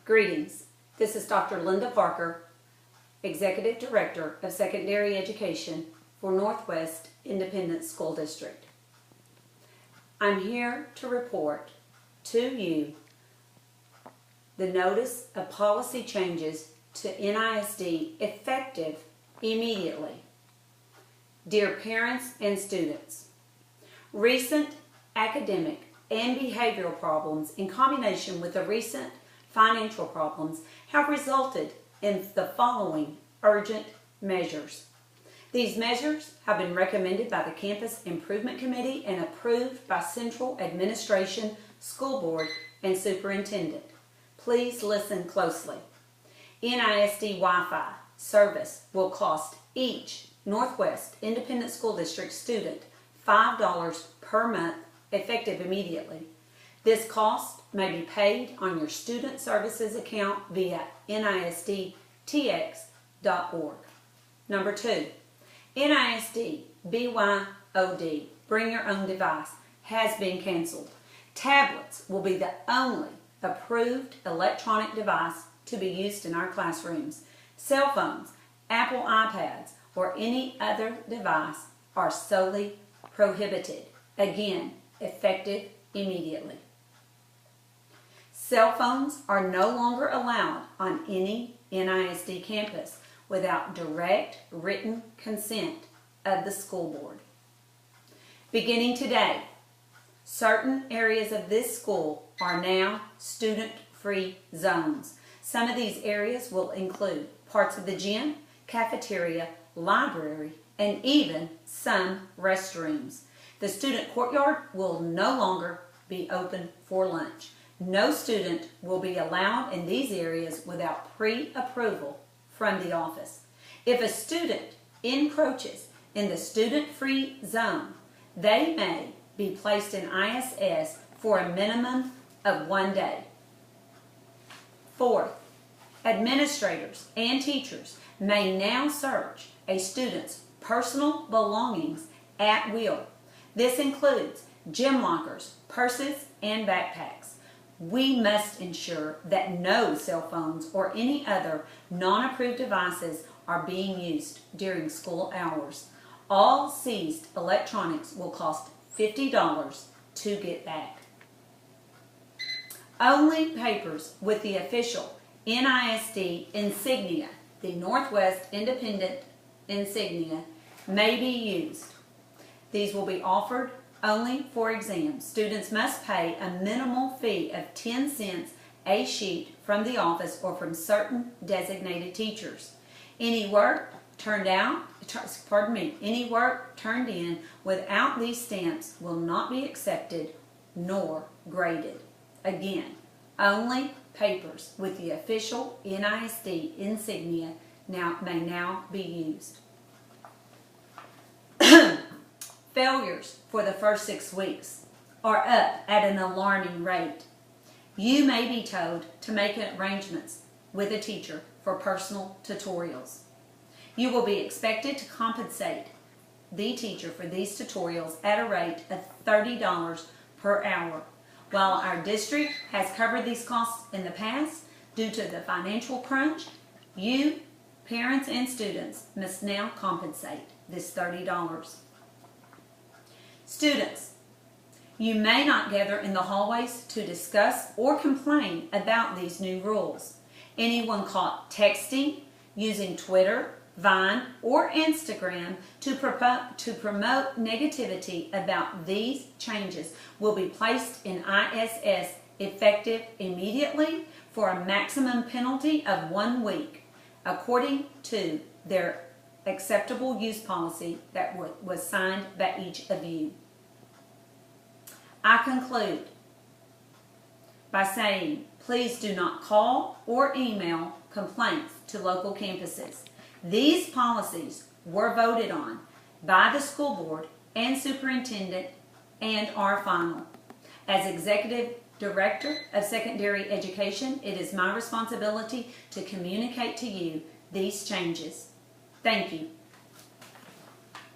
Greetings. This is Dr. Linda Parker, Executive Director of Secondary Education for Northwest Independent School District. I'm here to report to you the notice of policy changes to NISD effective immediately. Dear parents and students, recent academic and behavioral problems in combination with the recent financial problems have resulted in the following urgent measures. These measures have been recommended by the Campus Improvement Committee and approved by Central Administration, School Board, and Superintendent. Please listen closely. NISD Wi-Fi service will cost each Northwest Independent School District student $5 per month effective immediately. This cost may be paid on your student services account via nisdtx.org. Number 2, NISD BYOD, Bring Your Own Device, has been canceled. Tablets will be the only approved electronic device to be used in our classrooms. Cell phones, Apple iPads, or any other device are solely prohibited. Again, effective immediately. Cell phones are no longer allowed on any NISD campus without direct written consent of the school board. Beginning today, certain areas of this school are now student-free zones. Some of these areas will include parts of the gym, cafeteria, library, and even some restrooms. The student courtyard will no longer be open for lunch. No student will be allowed in these areas without pre-approval from the office. If a student encroaches in the student-free zone, they may be placed in ISS for a minimum of 1 day. Fourth, administrators and teachers may now search a student's personal belongings at will. This includes gym lockers, purses, and backpacks. We must ensure that no cell phones or any other non-approved devices are being used during school hours. All seized electronics will cost $50 to get back. Only papers with the official NISD insignia, the Northwest Independent insignia, may be used. These will be offered only for exams. Students must pay a minimal fee of 10 cents a sheet from the office or from certain designated teachers. Any work turned in without these stamps will not be accepted nor graded. Again, only papers with the official NISD insignia may now be used. Failures for the first 6 weeks are up at an alarming rate. You may be told to make arrangements with a teacher for personal tutorials. You will be expected to compensate the teacher for these tutorials at a rate of $30 per hour. While our district has covered these costs in the past, due to the financial crunch, you, parents and students, must now compensate this $30. Students, you may not gather in the hallways to discuss or complain about these new rules. Anyone caught texting, using Twitter, Vine, or Instagram to promote negativity about these changes will be placed in ISS effective immediately for a maximum penalty of 1 week, according to their acceptable use policy that was signed by each of you. I conclude by saying, please do not call or email complaints to local campuses. These policies were voted on by the school board and superintendent and are final. As Executive Director of Secondary Education, it is my responsibility to communicate to you these changes. Thank you.